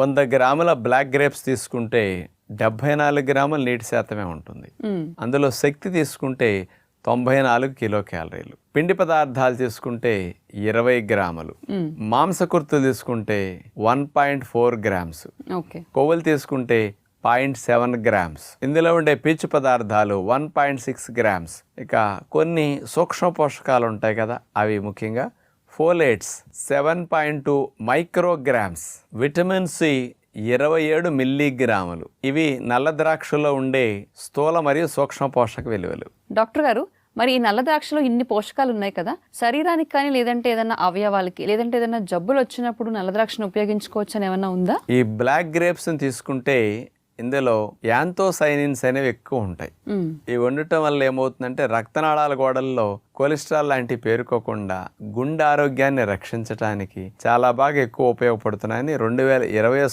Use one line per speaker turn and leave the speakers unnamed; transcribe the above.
100 గ్రాముల black grapes తీసుకుంటే 74 గ్రాముల నీటి శాతమే ఉంటుంది. అందులో శక్తి తీసుకుంటే 94 కిలో క్యాలరీలు. పిండి పదార్థాలు తీసుకుంటే 20 గ్రాములు. మాంసకృతులు తీసుకుంటే 1.4 గ్రామ్స్. కొవ్వులు తీసుకుంటే 0.7 గ్రామ్స్. ఇందులో ఉండే పీచు పదార్థాలు 1.6 గ్రామ్స్. ఇక కొన్ని సూక్ష్మ పోషకాలు ఉంటాయి కదా, అవి ముఖ్యంగా ఫోలేట్స్ 7.2 మైక్రోగ్రామ్స్, విటమిన్ సి 27 మిల్లీగ్రాములు. ఇవి నల్ల ద్రాక్షలో ఉండే స్థూల మరియు సూక్ష్మ పోషక విలువలు.
డాక్టర్ గారు, మరి ఈ నల్ల ద్రాక్షలో ఇన్ని పోషకాలు ఉన్నాయి కదా, శరీరానికి కానీ లేదంటే ఏదైనా అవయవాలకి లేదంటే ఏదైనా జబ్బులు వచ్చినప్పుడు నల్ల ద్రాక్షను ఉపయోగించుకోవచ్చు అని ఏమన్నా ఉందా?
ఈ బ్లాక్ గ్రేప్స్ని తీసుకుంటే ఇందులో యాంతోసైనిన్స్ అనేవి ఎక్కువ ఉంటాయి. ఇవి ఉండటం వల్ల ఏమవుతుందంటే రక్తనాళాల గోడల్లో కొలెస్ట్రాల్ లాంటివి పేరుకోకుండా గుండె ఆరోగ్యాన్ని రక్షించడానికి చాలా బాగా ఎక్కువ ఉపయోగపడుతున్నాయని 2020